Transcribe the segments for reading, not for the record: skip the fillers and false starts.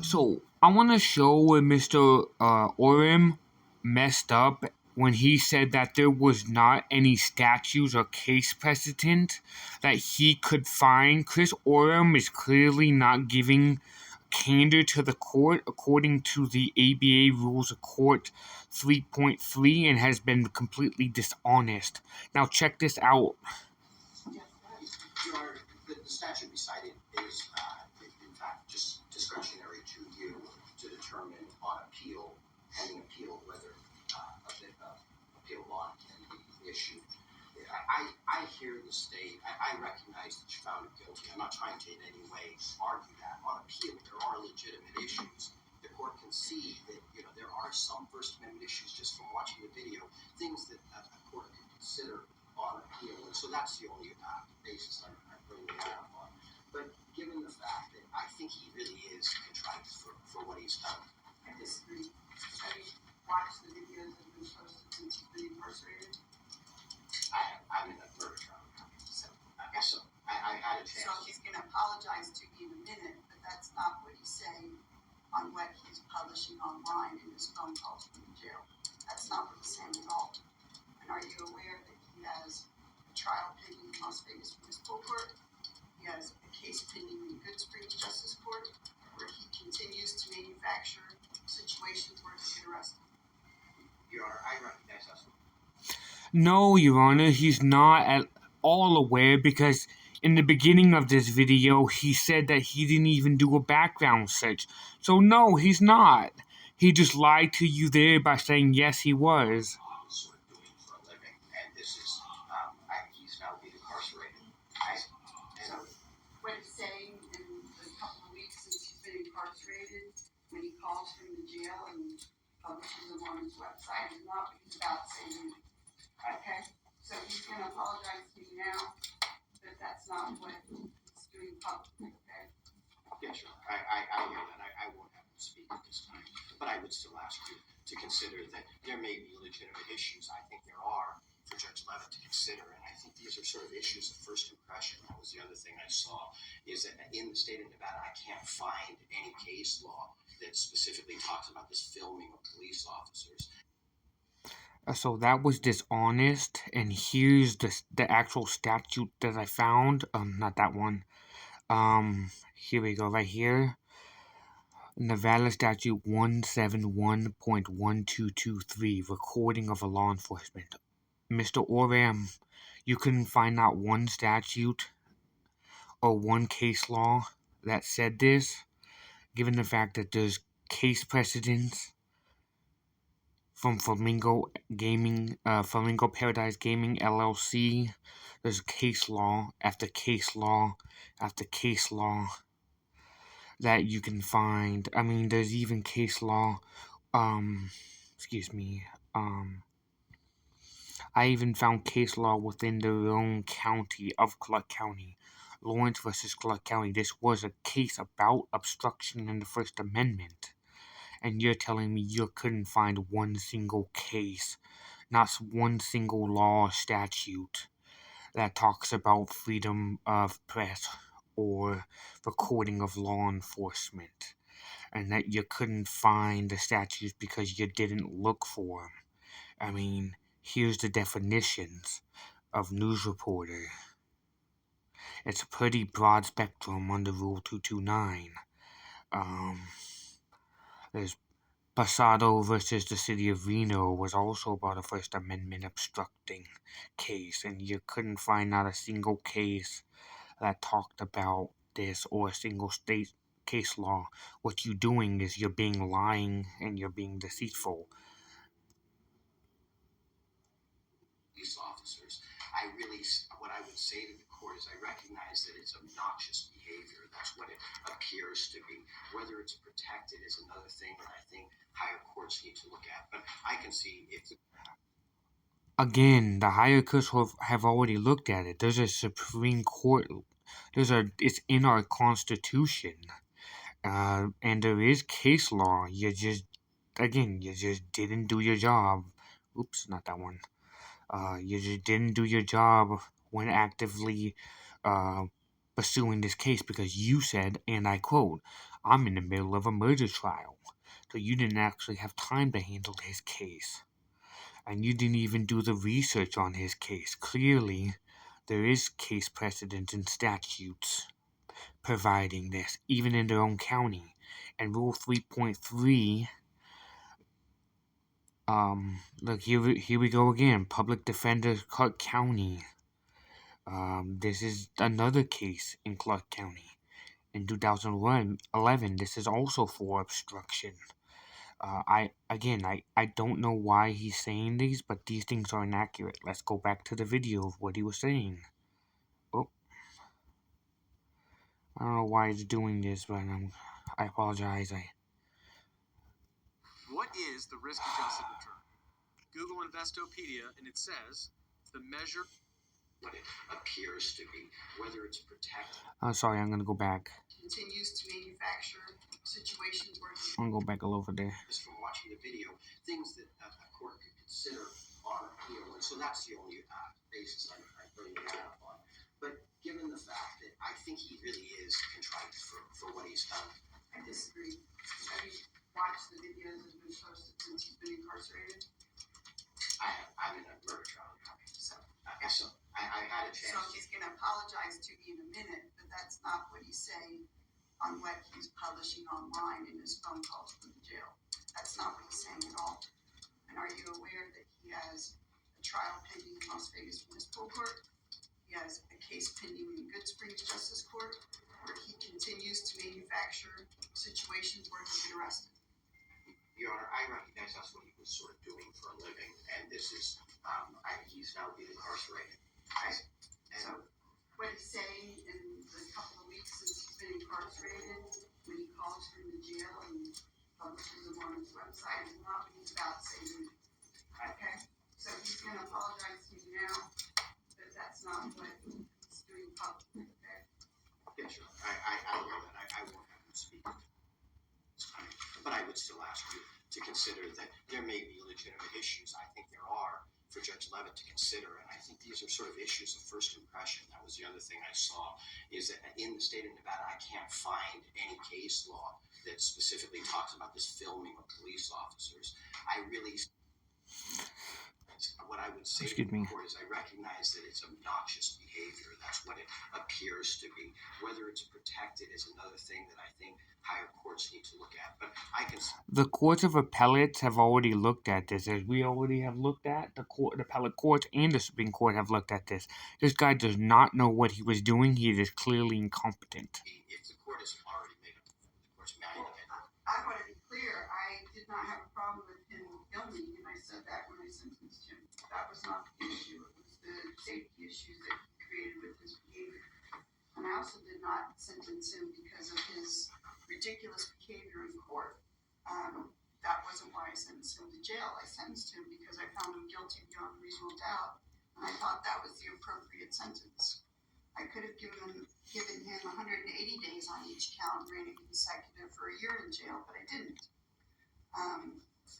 So I want to show where Mr. Orem messed up when he said that there was not any statutes or case precedent that he could find. Chris Orem is clearly not giving candor to the court according to the ABA Rules of Court 3.3 and has been completely dishonest. Now check this out. The statute we cited is, in fact, just discretionary to you to determine on appeal, pending appeal, whether appeal law can be issued. I hear the state. I recognize that you found it guilty. I'm not trying to in any way argue that. On appeal, there are legitimate issues. The court can see that there are some First Amendment issues just from watching the video, things that a court can consider on appeal, and so that's the only basis I'm bringing that up on. But given the fact that I think he really is contrite for what he's done, I disagree. Have you watched the videos that have been posted since he's been incarcerated? I'm in a murder trial, so I guess so. I had a chance. So he's going to apologize to you in a minute, but that's not what he's saying on what he's publishing online in his phone calls from the jail. That's not what he's saying at all. And are you aware that he has a trial pending in Las Vegas Municipal Court? He has a case pending in Good Springs Justice Court, where he continues to manufacture situations where he can arrest him. I recognize that. No, Your Honor, he's not at all aware because in the beginning of this video, he said that he didn't even do a background search. So no, he's not. He just lied to you there by saying yes, he was. Sort of doing for a living, and this is, he's now being incarcerated. So what he's saying in the couple of weeks since he's been incarcerated, when he calls from the jail and publishes them on his website, is not what he's about saying. Okay? So he's going to apologize to you now, but that's not what he's doing publicly, okay? Yeah, sure. I hear that. I won't have to speak at this time, but I would still ask you to consider that there may be legitimate issues. I think there are for Judge Levitt to consider, and I think these are sort of issues of first impression. That was the other thing I saw, is that in the state of Nevada, I can't find any case law that specifically talks about this filming of police officers. So that was dishonest, and here's the actual statute that I found. Not that one. Here we go, right here. Nevada Statute 171.1223, recording of a law enforcement. Mr. Orem, you couldn't find out one statute or one case law that said this, given the fact that there's case precedents from Flamingo Paradise Gaming LLC. There's case law after case law after case law that you can find. I mean, there's even case law, I even found case law within their own county of Clark County. Lawrence versus Clark County. This was a case about obstruction in the First Amendment. And you're telling me you couldn't find one single case, not one single law or statute that talks about freedom of press or recording of law enforcement, and that you couldn't find the statutes because you didn't look for them. I mean, here's the definitions of news reporter. It's a pretty broad spectrum under Rule 229. There's Pasado versus the City of Reno was also about a First Amendment obstructing case, and you couldn't find not a single case that talked about this or a single state case law. What you're doing is you're being lying and you're being deceitful. Police officers, what I would say to the court is I recognize that it's obnoxious behavior. That's what it appears to be. Whether it's protected is another thing that I think higher courts need to look at. But I can see if Again, the higher courts have already looked at it. There's a Supreme Court. It's in our Constitution, and there is case law. You just didn't do your job. Oops, not that one. You just didn't do your job when actively pursuing this case because you said, and I quote, "I'm in the middle of a murder trial." So you didn't actually have time to handle his case. And you didn't even do the research on his case. Clearly, there is case precedent and statutes providing this, even in their own county. And Rule 3.3, look, here we go again. Public Defender, Clark County. This is another case in Clark County. In 2011, this is also for obstruction. I don't know why he's saying these, but these things are inaccurate. Let's go back to the video of what he was saying. Oh, I don't know why he's doing this, but I apologize. What is the risk-adjusted return? Google Investopedia, and it says the measure what it appears to be, whether it's protected. Sorry, I'm gonna go back. Continues to manufacture situations where I'm gonna go back a little over there. Just from watching the video, things that a court could consider on appeal, and so that's the only basis I'm bringing that up on. But given the fact that I think he really is contrite for what he's done. I disagree. Have you watched the videos that have been posted since he's been incarcerated? I'm in a murder trial. So I had a chance. So he's going to apologize to you in a minute, but that's not what he's saying on what he's publishing online in his phone calls from the jail. That's not what he's saying at all. And are you aware that he has a trial pending in Las Vegas Municipal Court? He has a case pending in Good Springs Justice Court where he continues to manufacture situations where he's been arrested. Your Honor, I recognize that's what he was sort of doing for a living, and this is, he's now being incarcerated. So what he's saying in the couple of weeks since he's been incarcerated, when he calls from the jail and publishes them on his website, is not what he's about saying. Okay? So he's going to apologize to you now, but that's not what he's doing publicly. Okay? Yes, Your Honor. I know that. I won't have him speak. But I would still ask you to consider that there may be legitimate issues. I think there are for Judge Levitt to consider, and I think these are sort of issues of first impression. That was the other thing I saw, is that in the state of Nevada, I can't find any case law that specifically talks about this filming of police officers. What I would say to the court is I recognize that it's obnoxious behavior. That's what it appears to be. Whether it's protected is another thing that I think higher courts need to look at. But I can. The courts of appellates have already looked at this, as we already have looked at. The appellate courts and the Supreme Court have looked at this. This guy does not know what he was doing. He is clearly incompetent. If the court has already made up the court's mind. I want to be clear. I did not have a problem with him filming, and I said that when I sentenced him. That was not the issue. It was the safety issues that he created with his behavior. And I also did not sentence him because of his ridiculous behavior in court. That wasn't why I sentenced him to jail. I sentenced him because I found him guilty beyond reasonable doubt, and I thought that was the appropriate sentence. I could have given him 180 days on each count, ran it consecutive for a year in jail, but I didn't.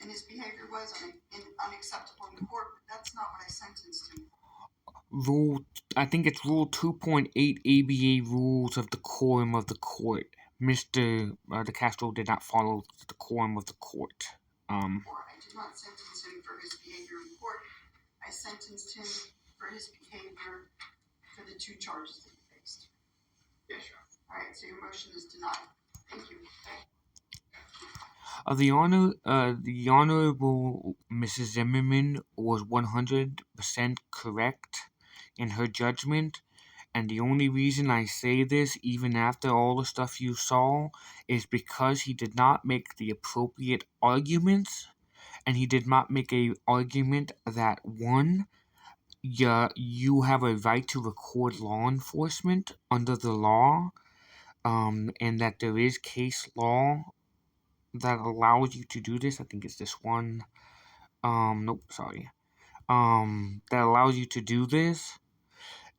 And his behavior was unacceptable in court, but that's not what I sentenced him for. I think it's Rule 2.8 ABA Rules of Decorum of the Court. Mr. Decastro did not follow the decorum of the court. I did not sentence him for his behavior in court. I sentenced him for his behavior for the 2 charges that he faced. Yes, Your Honor. All right, so your motion is denied. Thank you. The Honorable Mrs. Zimmerman was 100% correct in her judgment, and the only reason I say this, even after all the stuff you saw, is because he did not make the appropriate arguments, and he did not make a argument that, one, you have a right to record law enforcement under the law, and that there is case law that allows you to do this. I think it's this one. Nope, sorry. That allows you to do this,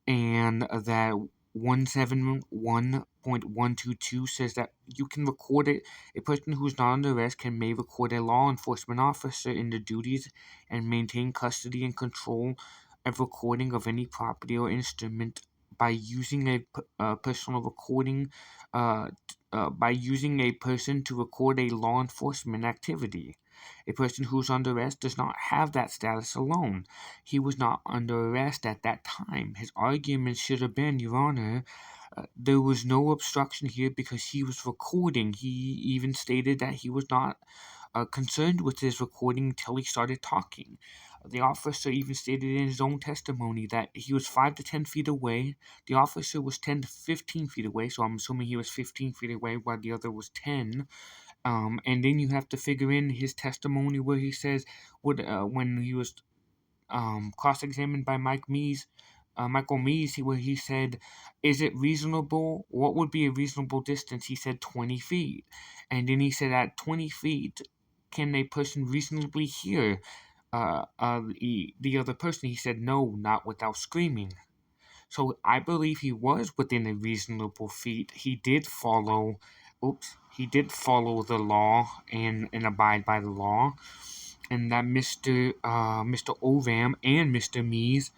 and that 171.122 says that you can record it. A person who's not under arrest may record a law enforcement officer in the duties and maintain custody and control of recording of any property or instrument by using a personal recording, by using a person to record a law enforcement activity. A person who's under arrest does not have that status alone. He was not under arrest at that time. His argument should have been, Your Honor, there was no obstruction here because he was recording. He even stated that he was not concerned with his recording until he started talking. The officer even stated in his own testimony that he was 5 to 10 feet away. The officer was 10 to 15 feet away, so I'm assuming he was 15 feet away while the other was 10. And then you have to figure in his testimony where he says when he was cross-examined by Michael Mees, where he said, "Is it reasonable? What would be a reasonable distance?" He said 20 feet, and then he said, "At 20 feet, can a person reasonably hear the other person?" He said, "No, not without screaming." So I believe he was within a reasonable feet. He did follow the law and abide by the law, and that Mr. Ovam and Mr. Mees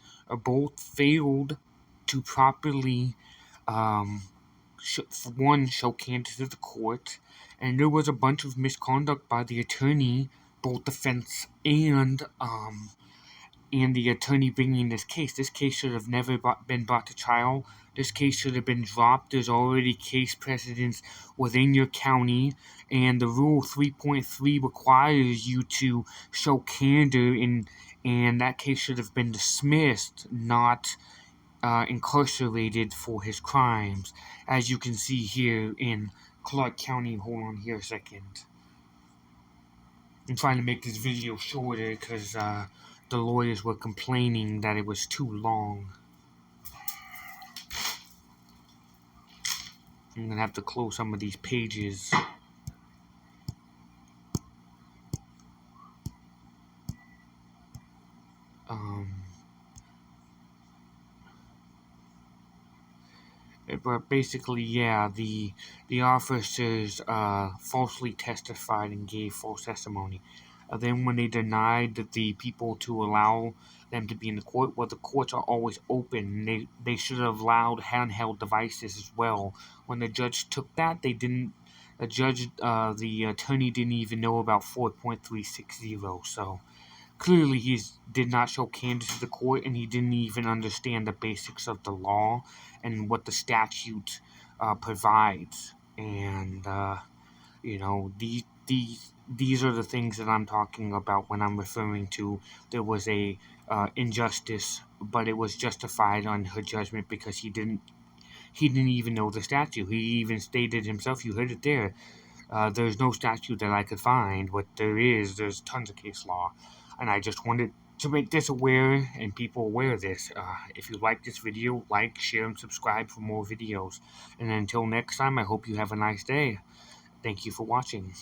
both failed to properly um, show candor to the court, and there was a bunch of misconduct by the attorney, both defense and the attorney bringing this case. This case should have never been brought to trial. This case should have been dropped. There's already case precedents within your county, and the Rule 3.3 requires you to show candor, and that case should have been dismissed, not incarcerated for his crimes, as you can see here in Clark County. Hold on here a second. I'm trying to make this video shorter because the lawyers were complaining that it was too long. I'm gonna have to close some of these pages. But basically, yeah, the officers falsely testified and gave false testimony. Then when they denied the people to allow them to be in the court, well, the courts are always open. They should have allowed handheld devices as well. When the judge took that, they didn't. The attorney didn't even know about 4.360. So clearly, he did not show candor to the court, and he didn't even understand the basics of the law and what the statute provides. And these are the things that I'm talking about when I'm referring to there was a injustice, but it was justified on her judgment because he didn't even know the statute. He even stated himself, you heard it there. There's no statute that I could find. What there's tons of case law. And I just wanted to make this aware and people aware of this. If you like this video, like, share, and subscribe for more videos. And until next time, I hope you have a nice day. Thank you for watching.